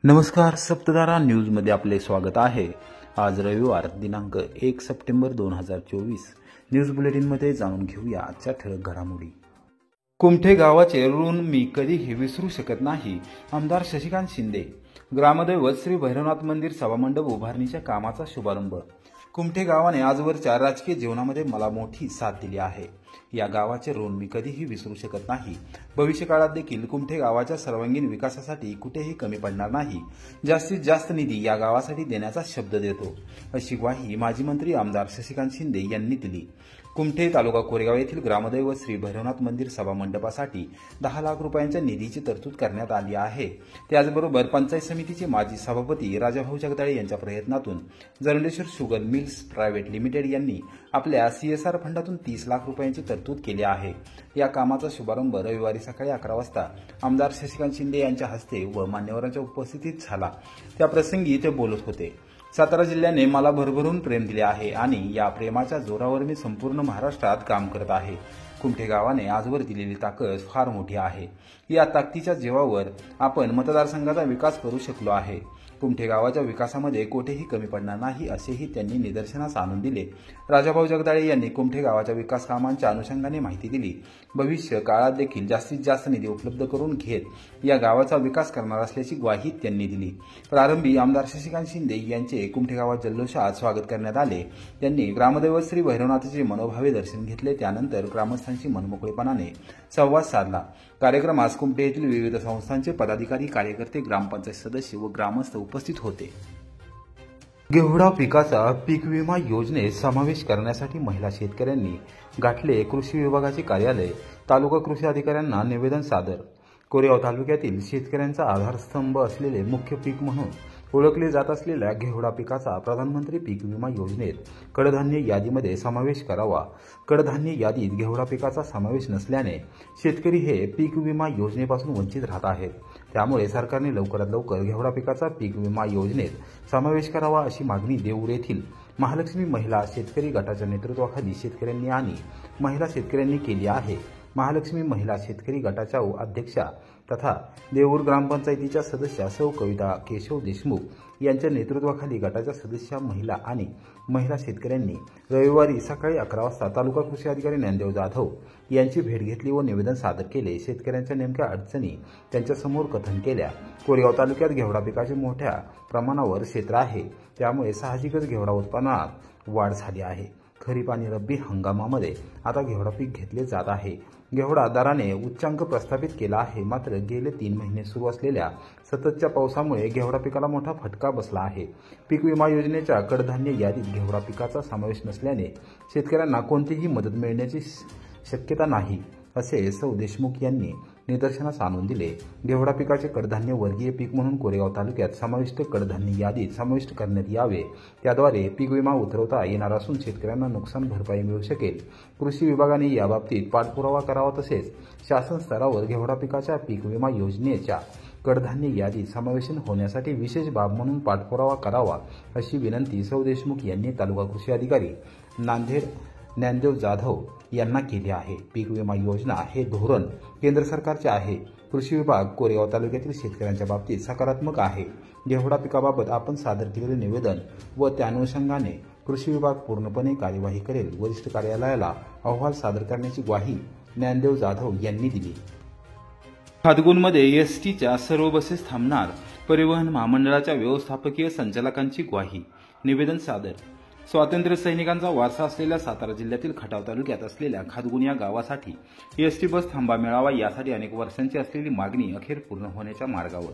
नमस्कार, सप्तधारा न्यूजमध्ये आपले स्वागत आहे। आज रविवार दिनांक 1 सप्टेंबर 2024 न्यूज बुलेटिनमध्ये जाणून घेऊया आजच्या ठळक घडामोडी। कुमठे गावाचे ऋण मी कधीही विसरू शकत नाही, आमदार शशिकांत शिंदे। ग्रामदैवत श्री भैरवनाथ मंदिर सभामंडप उभारणीच्या कामाचा शुभारंभ। कुमठे गावाने आजवरच्या राजकीय जीवनामध्ये मला मोठी साथ दिली आहे। या गावाचे ऋण मी कधीही विसरू शकत नाही। भविष्यकाळात देखील कुमठे गावाच्या सर्वांगीण विकासासाठी कुठेही कमी पडणार नाही। जास्तीत जास्त निधी या गावासाठी देण्याचा शब्द देतो, अशी ग्वाही माजी मंत्री आमदार शशिकांत शिंदे यांनी दिली। कुमठे तालुका कोरेगाव येथील ग्रामदैवत श्री भैरवनाथ मंदिर सभामंडपासाठी 10 लाख रुपयांच्या निधीची तरतूद करण्यात आली आहे। त्याचबरोबर पंचायत समितीचे माजी सभापती राजाभाऊ जगदाळे यांच्या प्रयत्नातून Jarandeshwar sugar mills private limited यांनी आपल्या CSR फंडातून 30 लाख रुपयांची तरतूद केली आहे। या कामाचा शुभारंभ रविवारी सकाळी 11 वाजता आमदार शशिकांत शिंदे यांच्या हस्ते व मान्यवरांच्या उपस्थितीत झाला। त्या प्रसंगी ते बोलत होते। सातारा जिल्ह्याने मला भरभरून प्रेम दिले आहे आणि या प्रेमाच्या जोरावर मी संपूर्ण महाराष्ट्रात काम करत आहे। कुमठे गावाने आजवर दिलेली ताकद फार मोठी आहे। या ताकदीच्या जीवावर आपण मतदारसंघाचा विकास करू शकलो आहे। कुमठे गावाच्या विकासामध्ये कोठेही कमी पडणार नाही, असेही त्यांनी निदर्शनास आणून दिले। राजाभाऊ जगदाळे यांनी कुमठे गावाच्या विकास कामांच्या अनुषंगाने माहिती दिली। भविष्य काळात देखील जास्तीत जास्त निधी उपलब्ध करून घेत या गावाचा विकास करणार असल्याची ग्वाही त्यांनी दिली। प्रारंभी आमदार शशिकांत शिंदे यांचे कुमठे गावात जल्लोषात स्वागत करण्यात आले। त्यांनी ग्रामदैवत श्री भैरवनाथाचे मनोभावे दर्शन घेतले। त्यानंतर ग्रामस्थांशी मनमोकळेपणाने संवाद साधला। कार्यक्रमास कुमठे येथील विविध संस्थांचे पदाधिकारी, कार्यकर्ते, ग्रामपंचायत सदस्य व ग्रामस्थ उपस्थित होते। घेवडा पिकाचा पीक विमा योजनेत समावेश करण्यासाठी महिला शेतकऱ्यांनी गाठले कृषी विभागाचे कार्यालय। तालुका कृषी अधिकाऱ्यांना निवेदन सादर। कोरेगाव तालुक्यातील शेतकऱ्यांचा आधारस्तंभ असलेले मुख्य पीक म्हणून ओळखले जात असलेल्या घेवडा पिकाचा प्रधानमंत्री पीक विमा योजनेत कडधान्य यादीमध्ये समावेश करावा। कडधान्य यादीत घेवडा पिकाचा समावेश नसल्याने शेतकरी हे पीक विमा योजनेपासून वंचित राहत आहेत। त्यामुळे सरकारने लवकरात लवकर घेवडा पिकाचा पीक विमा योजनेत समावेश करावा, अशी मागणी देऊर येथील महालक्ष्मी महिला शेतकरी गटाच्या नेतृत्वाखाली शेतकऱ्यांनी आणि महिला शेतकऱ्यांनी केली आहे। महालक्ष्मी महिला शेतकरी गटाच्या अध्यक्षा तथा देऊर ग्रामपंचायतीच्या सदस्या सौ कविता केशव देशमुख यांच्या नेतृत्वाखाली गटाच्या सदस्या, महिला आणि महिला शेतकऱ्यांनी रविवारी सकाळी 11 वाजता तालुका कृषी अधिकारी ज्ञानदेव जाधव यांची भेट घेतली व निवेदन सादर केले। शेतकऱ्यांच्या नेमक्या अडचणी त्यांच्यासमोर कथन केल्या। कोरेगाव तालुक्यात घेवडा पिकाचे मोठ्या प्रमाणावर क्षेत्र आहे, त्यामुळे साहजिकच घेवडा उत्पन्नात वाढ झाली आहे। खरीप आणि रब्बी हंगामामध्ये आता घेवडा पीक घेतले जात आहे। घेवडा दराने उच्चांक प्रस्थापित केला आहे, मात्र गेले 3 महिने सुरू असलेल्या सततच्या पावसामुळे घेवडा पिकाला मोठा फटका बसला आहे। पीक विमा योजनेच्या कडधान्य यादीत घेवडा पिकाचा समावेश नसल्याने शेतकऱ्यांना कोणतीही मदत मिळण्याची शक्यता नाही, असे सौ देशमुख यांनी निदर्शनास आणून दिले। घेवडा पिकाचे कडधान्य वर्गीय पीक म्हणून कोरेगाव तालुक्यात समाविष्ट कडधान्य यादीत समाविष्ट करण्यात यावे। त्याद्वारे पीक विमा उतरवता येणार असून शेतकऱ्यांना नुकसान भरपाई मिळू शकेल। कृषी विभागाने याबाबतीत पाठपुरावा करावा, तसेच शासन स्तरावर घेवडा पिकाच्या पीक विमा योजनेच्या कडधान्य यादीत समावेशन होण्यासाठी विशेष बाब म्हणून पाठपुरावा करावा, अशी विनंती सौ देशमुख यांनी तालुका कृषी अधिकारी नांदेड ज्ञानदेव जाधव यांना केली आहे। पीक विमा योजना हे धोरण केंद्र सरकारचे आहे। कृषी विभाग कोरेगाव तालुक्यातील शेतकऱ्यांच्या बाबतीत सकारात्मक आहे। घेवडा पिकाबाबत आपण सादर केलेले निवेदन व त्या अनुषंगाने कृषी विभाग पूर्णपणे कार्यवाही करेल। वरिष्ठ कार्यालयाला अहवाल सादर करण्याची ग्वाही ज्ञानदेव जाधव यांनी दिली। खादगुणमध्ये STच्या सर्व बसेस थांबणार, परिवहन महामंडळाच्या व्यवस्थापकीय संचालकांची ग्वाही। निवेदन सादर। स्वातंत्र्य सैनिकांचा वारसा असलेल्या सातारा जिल्ह्यातील खटाव तालुक्यात असलेल्या खादगुण या गावासाठी ST बस थांबा मिळावा, यासाठी अनेक वर्षांची असलेली मागणी अखेर पूर्ण होण्याच्या मार्गावर।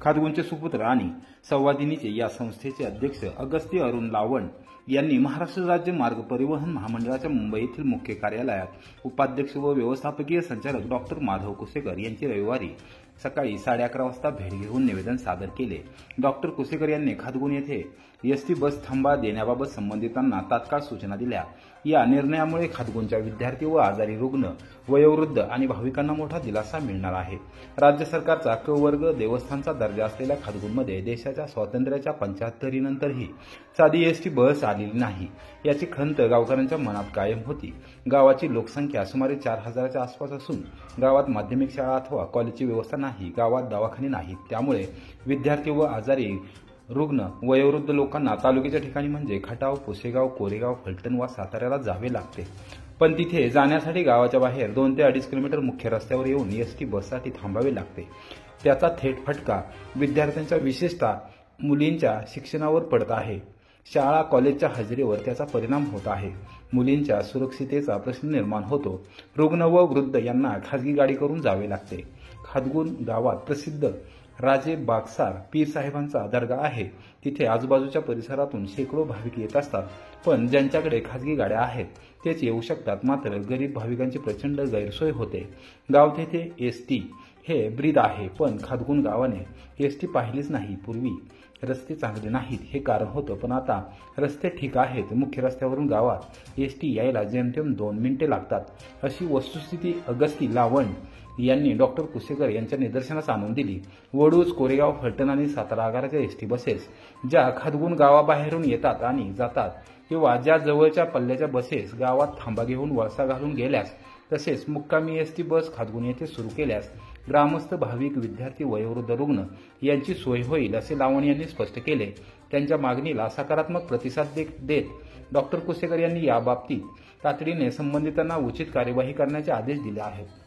खादगुणचे सुपुत्र आणि संवादिनीचे या संस्थेचे अध्यक्ष अगस्त्य अरुण लावण यांनी महाराष्ट्र राज्य मार्ग परिवहन महामंडळाच्या मुंबई येथील मुख्य कार्यालयात उपाध्यक्ष व व्यवस्थापकीय संचालक डॉक्टर माधव कुसेकर यांची रविवारी सकाळी 11:30 वाजता भेट घेऊन निवेदन सादर केले। डॉक्टर कुसेकर यांनी खादगुण येथे ST बस थांबा देण्याबाबत संबंधितांना तात्काळ सूचना दिल्या। या निर्णयामुळे खादगुणच्या विद्यार्थी व आजारी रुग्ण, वयोवृद्ध आणि भाविकांना मोठा दिलासा मिळणार आहे। राज्य सरकारचा क वर्ग देवस्थानचा दर्जा असलेल्या खादगुणमध्ये देशाच्या स्वातंत्र्याच्या 75 नंतरही साधी ST बस आलेली नाही याची खंत गावकऱ्यांच्या मनात कायम होती। गावाची लोकसंख्या सुमारे 4000च्या आसपास असून गावात माध्यमिक शाळा अथवा कॉलेजची व्यवस्था नाही, गावात दवाखाने नाहीत, त्यामुळे विद्यार्थी व आजारी रुग्ण वयोवृद्ध लोकांना तालुक्याच्या ठिकाणी म्हणजे खटाव, पुसेगाव, कोरेगाव, फलटण वा साताऱ्याला जावे लागते। पण तिथे जाण्यासाठी गावाच्या बाहेर 2 ते 2.5 किलोमीटर मुख्य रस्त्यावर येऊन एसटी बससाठी थांबावे लागते। त्याचा थेट फटका विद्यार्थ्यांच्या विशेषतः मुलींच्या शिक्षणावर पडत आहे। शाळा कॉलेजच्या हजेरीवर त्याचा परिणाम होत आहे। मुलींच्या सुरक्षितेचा प्रश्न निर्माण होतो। रुग्ण व वृद्ध यांना खासगी गाडी करून जावे लागते। खादगुण गावात प्रसिद्ध राजे बागसार पीर साहेबांचा दर्गा आहे। तिथे आजूबाजूच्या परिसरातून शेकडो भाविक येत असतात, पण ज्यांच्याकडे खासगी गाड्या आहेत तेच येऊ शकतात। मात्र गरीब भाविकांची प्रचंड गैरसोय होते। गाव तेथे एसटी हे ब्रीद आहे, पण खादगुण गावाने एसटी पाहिलीच नाही। पूर्वी रस्ते चांगले नाहीत हे कारण होतं, पण आता रस्ते ठीक आहेत। मुख्य रस्त्यावरून गावात एसटी यायला जेमतेम 2 मिनिटे लागतात। अशी वस्तुस्थिती अगस्ती लावण यांनी डॉक्टर कुसेकर यांच्या निदर्शनास आणून दिली। वडूज, कोरेगाव, फलटण आणि सातारा आगाराच्या एसटी बसेस ज्या खादगुण गावाबाहेरून येतात आणि जातात किंवा ज्या जवळच्या पल्ल्याच्या बसेस गावात थांबा घेऊन वळसा घालून गेल्यास, तसेच मुक्कामी एसटी बस खादगुण येथे सुरू केल्यास ग्रामस्थ, भाविक, विद्यार्थी, वयोवृद्ध रुग्ण यांची सोय होईल असे लावण यांनी स्पष्ट केले। त्यांच्या मागणीला सकारात्मक प्रतिसाद देत डॉक्टर कुसेकर यांनी याबाबतीत तातडीने संबंधितांना उचित कार्यवाही करण्याचे आदेश दिले आहेत।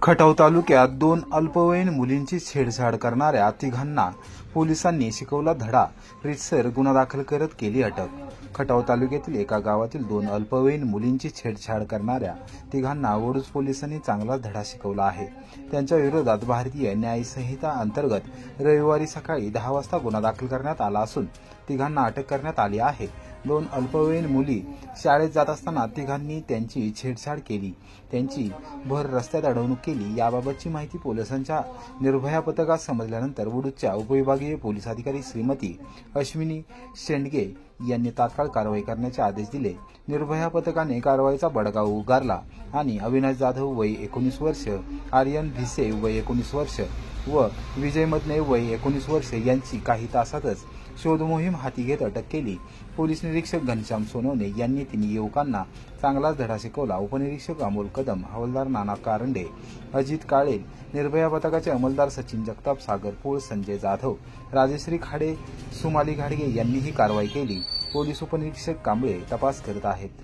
खटाव तालुक्यात 2 अल्पवयीन मुलींची छेडछाड करणाऱ्या तिघांना पोलिसांनी शिकवला धडा, रीतसर गुन्हा दाखल करत केली अटक। खटाव तालुक्यातील एका गावातील 2 अल्पवयीन मुलींची छेडछाड करणाऱ्या तिघांना वडूज पोलिसांनी चांगला धडा शिकवला आहे। त्यांच्या विरोधात भारतीय न्याय संहिता अंतर्गत रविवारी सकाळी 10 वाजता गुन्हा दाखल करण्यात आला असून तिघांना अटक करण्यात आली आहे। 2 अल्पवयीन मुली शाळेत जात असताना तिघांनी त्यांची छेडछाड केली, त्यांची भर रस्त्यात अडवणूक केली। याबाबतची माहिती पोलिसांच्या निर्भया पथकास समजल्यानंतर वडूजच्या उपविभागीय पोलीस अधिकारी श्रीमती अश्विनी शेंडगे यांनी तात्काळ कारवाई करण्याचे आदेश दिले। निर्भया पथकाने कारवाईचा बडगा उगारला आणि अविनाश जाधव वय 19 वर्ष, आर्यन भिसे वय 19 वर्ष व विजय मदने वय 19 वर्ष यांची काही तासातच शोध मोहीम हाती घेत अटक केली। पोलीस निरीक्षक घनश्याम सोनवणे यांनी 3 युवकांना चांगलाच धडा शिकवला। उपनिरीक्षक अमोल कदम, हवालदार नाना कारंडे, अजित काळे, निर्भया पथकाचे अंमलदार सचिन जगताप, सागर पोळ, संजय जाधव, राजश्री खाडे, सुमाली घाडगे यांनी ही कारवाई केली। पोलीस उपनिरीक्षक कांबळे तपास करत आहेत।